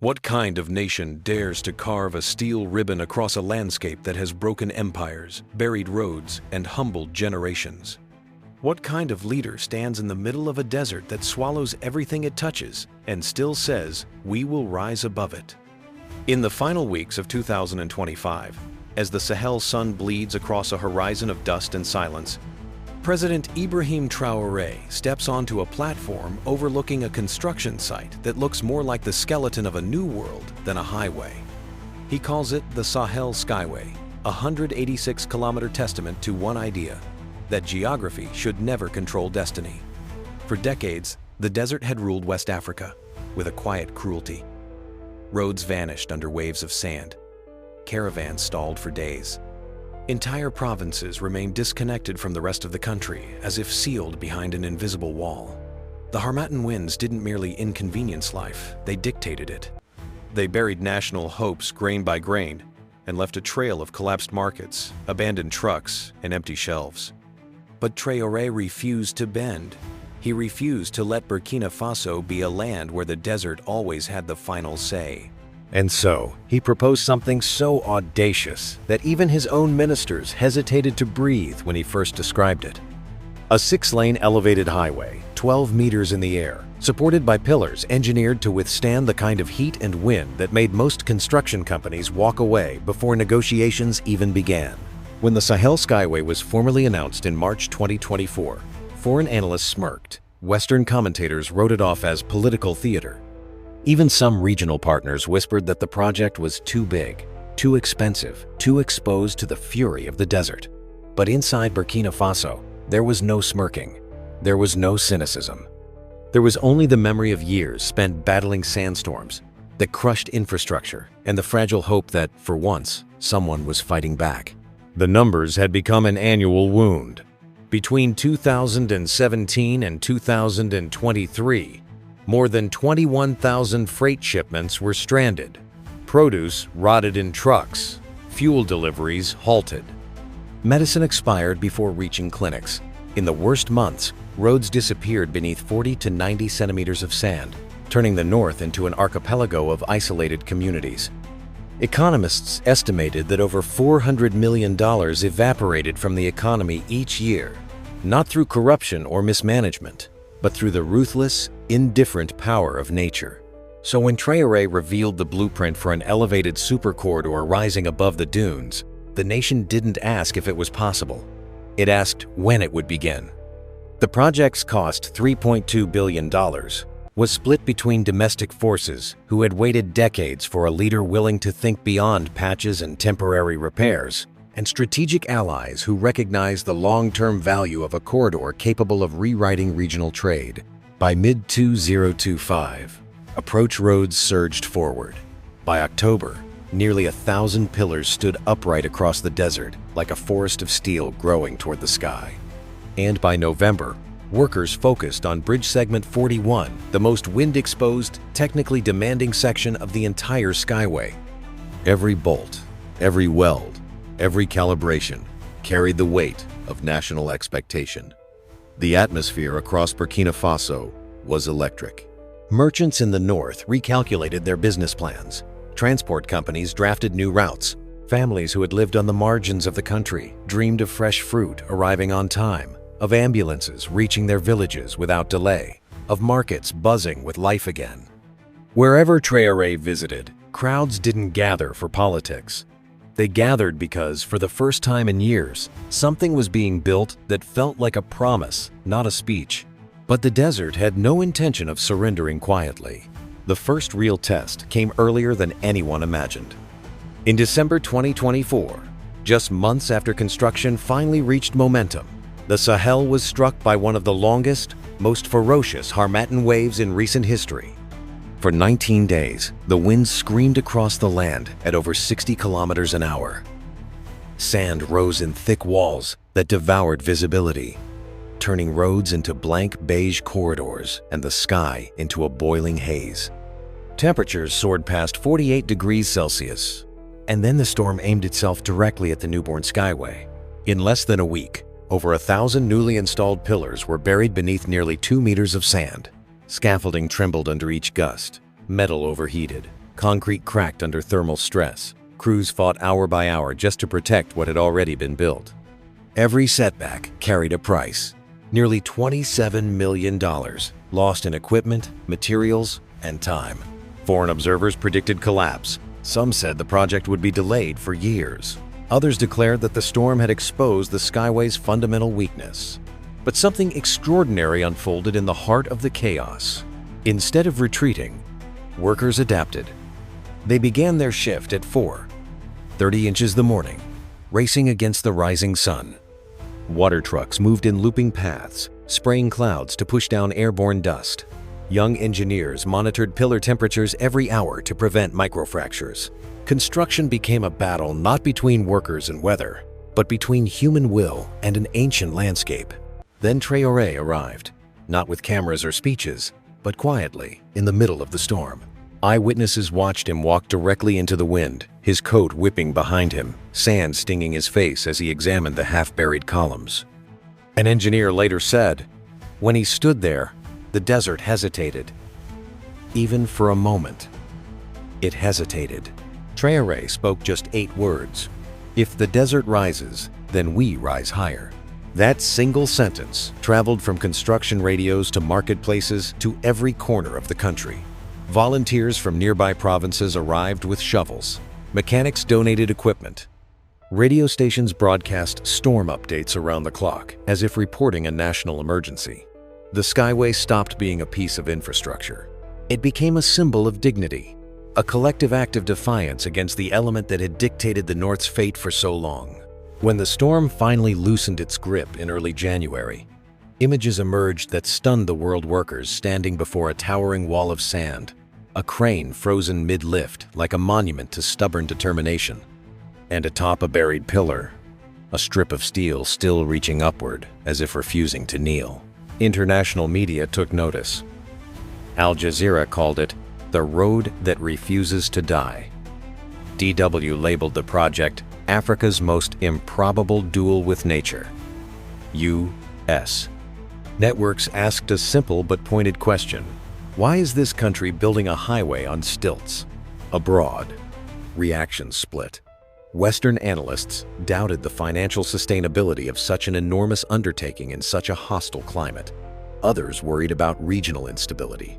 What kind of nation dares to carve a steel ribbon across a landscape that has broken empires, buried roads, and humbled generations? What kind of leader stands in the middle of a desert that swallows everything it touches and still says, "We will rise above it"? In the final weeks of 2025, as the Sahel sun bleeds across a horizon of dust and silence, President Ibrahim Traoré steps onto a platform overlooking a construction site that looks more like the skeleton of a new world than a highway. He calls it the Sahel Skyway, a 186-kilometer testament to one idea: that geography should never control destiny. For decades, the desert had ruled West Africa with a quiet cruelty. Roads vanished under waves of sand. Caravans stalled for days. Entire provinces remained disconnected from the rest of the country, as if sealed behind an invisible wall. The Harmattan winds didn't merely inconvenience life, they dictated it. They buried national hopes grain by grain and left a trail of collapsed markets, abandoned trucks, and empty shelves. But Traoré refused to bend. He refused to let Burkina Faso be a land where the desert always had the final say. And so, he proposed something so audacious that even his own ministers hesitated to breathe when he first described it. A 6-lane elevated highway, 12 meters in the air, supported by pillars engineered to withstand the kind of heat and wind that made most construction companies walk away before negotiations even began. When the Sahel Skyway was formally announced in March 2024, foreign analysts smirked. Western commentators wrote it off as political theater. Even some regional partners whispered that the project was too big, too expensive, too exposed to the fury of the desert. But inside Burkina Faso, there was no smirking. There was no cynicism. There was only the memory of years spent battling sandstorms that crushed infrastructure and the fragile hope that, for once, someone was fighting back. The numbers had become an annual wound. Between 2017 and 2023, more than 21,000 freight shipments were stranded. Produce rotted in trucks. Fuel deliveries halted. Medicine expired before reaching clinics. In the worst months, roads disappeared beneath 40 to 90 centimeters of sand, turning the north into an archipelago of isolated communities. Economists estimated that over $400 million evaporated from the economy each year, not through corruption or mismanagement, but through the ruthless, indifferent power of nature. So when Traoré revealed the blueprint for an elevated super corridor rising above the dunes, the nation didn't ask if it was possible. It asked when it would begin. The project's cost, $3.2 billion, was split between domestic forces who had waited decades for a leader willing to think beyond patches and temporary repairs, and strategic allies who recognized the long-term value of a corridor capable of rewriting regional trade. By mid-2025, approach roads surged forward. By October, nearly 1,000 pillars stood upright across the desert like a forest of steel growing toward the sky. And by November, workers focused on Bridge Segment 41, the most wind-exposed, technically demanding section of the entire Skyway. Every bolt, every weld, every calibration carried the weight of national expectation. The atmosphere across Burkina Faso was electric. Merchants in the north recalculated their business plans. Transport companies drafted new routes. Families who had lived on the margins of the country dreamed of fresh fruit arriving on time, of ambulances reaching their villages without delay, of markets buzzing with life again. Wherever Traoré visited, crowds didn't gather for politics. They gathered because, for the first time in years, something was being built that felt like a promise, not a speech. But the desert had no intention of surrendering quietly. The first real test came earlier than anyone imagined. In December 2024, just months after construction finally reached momentum, the Sahel was struck by one of the longest, most ferocious Harmattan waves in recent history. For 19 days, the winds screamed across the land at over 60 kilometers an hour. Sand rose in thick walls that devoured visibility, turning roads into blank beige corridors and the sky into a boiling haze. Temperatures soared past 48 degrees Celsius, and then the storm aimed itself directly at the newborn Skyway. In less than a week, over 1,000 newly installed pillars were buried beneath nearly 2 meters of sand. Scaffolding trembled under each gust, metal overheated, Concrete cracked under thermal stress. Crews fought hour by hour just to protect what had already been built. Every setback carried a price. Nearly $27 million lost in equipment, materials, and time. Foreign observers predicted collapse. Some said the project would be delayed for years. Others declared that the storm had exposed the Skyway's fundamental weakness. But something extraordinary unfolded in the heart of the chaos. Instead of retreating, workers adapted. They began their shift at 4:30 inches the morning, racing against the rising sun. Water trucks moved in looping paths, spraying clouds to push down airborne dust. Young engineers monitored pillar temperatures every hour to prevent microfractures. Construction became a battle not between workers and weather, but between human will and an ancient landscape. Then Traore arrived, not with cameras or speeches, but quietly, in the middle of the storm. Eyewitnesses watched him walk directly into the wind, his coat whipping behind him, sand stinging his face as he examined the half-buried columns. An engineer later said, "When he stood there, the desert hesitated. Even for a moment, it hesitated." Traore spoke just 8 words. "If the desert rises, then we rise higher." That single sentence traveled from construction radios to marketplaces to every corner of the country. Volunteers from nearby provinces arrived with shovels. Mechanics donated equipment. Radio stations broadcast storm updates around the clock, as if reporting a national emergency. The Skyway stopped being a piece of infrastructure. It became a symbol of dignity, a collective act of defiance against the element that had dictated the North's fate for so long. When the storm finally loosened its grip in early January, images emerged that stunned the world workers standing before a towering wall of sand, a crane frozen mid-lift like a monument to stubborn determination, and atop a buried pillar, a strip of steel still reaching upward as if refusing to kneel. International media took notice. Al Jazeera called it the road that refuses to die. DW labeled the project Africa's most improbable duel with nature. U.S. networks asked a simple but pointed question. Why is this country building a highway on stilts? Abroad, reactions split. Western analysts doubted the financial sustainability of such an enormous undertaking in such a hostile climate. Others worried about regional instability.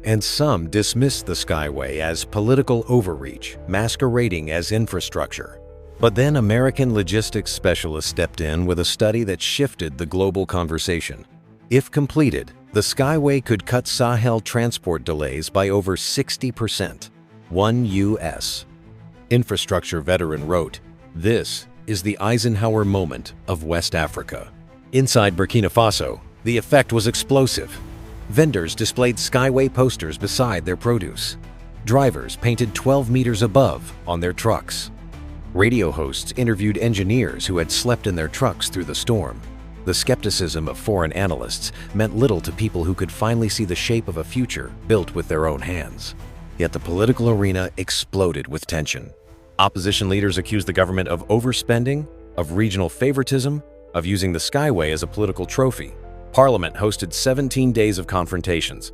And some dismissed the Skyway as political overreach, masquerading as infrastructure. But then American logistics specialists stepped in with a study that shifted the global conversation. If completed, the Skyway could cut Sahel transport delays by over 60%. One U.S. infrastructure veteran wrote, "This is the Eisenhower moment of West Africa." Inside Burkina Faso, the effect was explosive. Vendors displayed Skyway posters beside their produce. Drivers painted 12 meters above on their trucks. Radio hosts interviewed engineers who had slept in their trucks through the storm. The skepticism of foreign analysts meant little to people who could finally see the shape of a future built with their own hands. Yet the political arena exploded with tension. Opposition leaders accused the government of overspending, of regional favoritism, of using the Skyway as a political trophy. Parliament hosted 17 days of confrontations.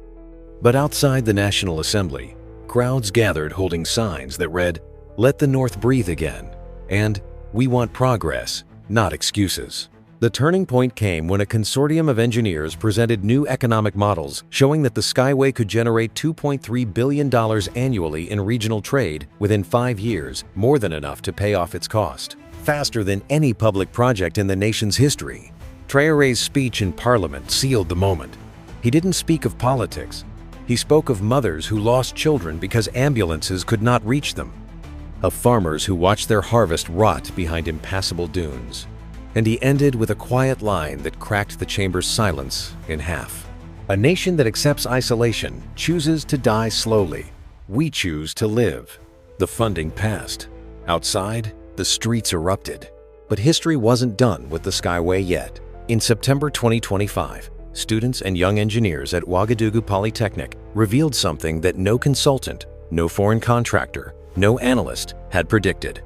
But outside the National Assembly, crowds gathered holding signs that read, "Let the North breathe again," and "We want progress, not excuses." The turning point came when a consortium of engineers presented new economic models showing that the Skyway could generate $2.3 billion annually in regional trade within 5 years, more than enough to pay off its cost, faster than any public project in the nation's history. Traoré's speech in Parliament sealed the moment. He didn't speak of politics. He spoke of mothers who lost children because ambulances could not reach them, of farmers who watched their harvest rot behind impassable dunes. And he ended with a quiet line that cracked the chamber's silence in half. "A nation that accepts isolation chooses to die slowly. We choose to live." The funding passed. Outside, the streets erupted. But history wasn't done with the Skyway yet. In September 2025, students and young engineers at Ouagadougou Polytechnic revealed something that no consultant, no foreign contractor, no analyst had predicted.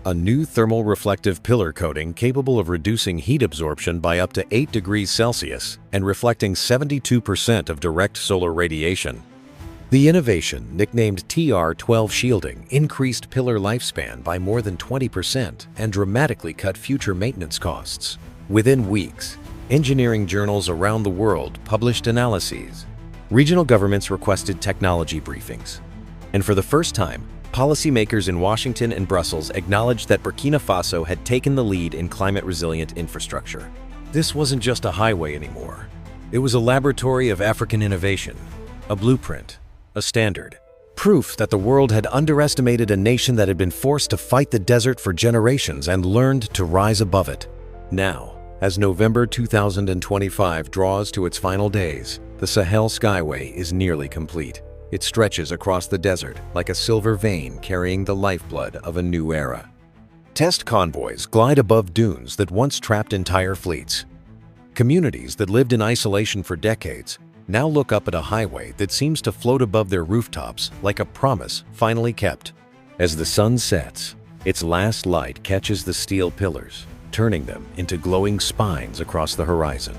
A new thermal reflective pillar coating capable of reducing heat absorption by up to 8 degrees Celsius and reflecting 72% of direct solar radiation. The innovation, nicknamed TR-12 shielding, increased pillar lifespan by more than 20% and dramatically cut future maintenance costs. Within weeks, engineering journals around the world published analyses. Regional governments requested technology briefings. And for the first time, policymakers in Washington and Brussels acknowledged that Burkina Faso had taken the lead in climate-resilient infrastructure. This wasn't just a highway anymore. It was a laboratory of African innovation, a blueprint, a standard. Proof that the world had underestimated a nation that had been forced to fight the desert for generations and learned to rise above it. Now, as November 2025 draws to its final days, the Sahel Skyway is nearly complete. It stretches across the desert like a silver vein carrying the lifeblood of a new era. Test convoys glide above dunes that once trapped entire fleets. Communities that lived in isolation for decades now look up at a highway that seems to float above their rooftops like a promise finally kept. As the sun sets, its last light catches the steel pillars, turning them into glowing spines across the horizon.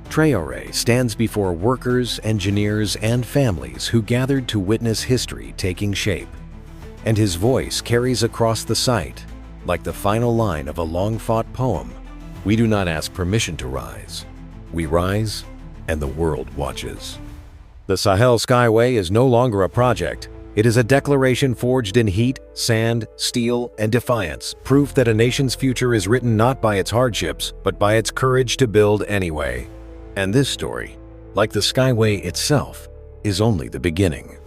Traore stands before workers, engineers, and families who gathered to witness history taking shape. And his voice carries across the site, like the final line of a long-fought poem. We do not ask permission to rise. We rise, and the world watches. The Sahel Skyway is no longer a project. It is a declaration forged in heat, sand, steel, and defiance, proof that a nation's future is written not by its hardships, but by its courage to build anyway. And this story, like the Skyway itself, is only the beginning.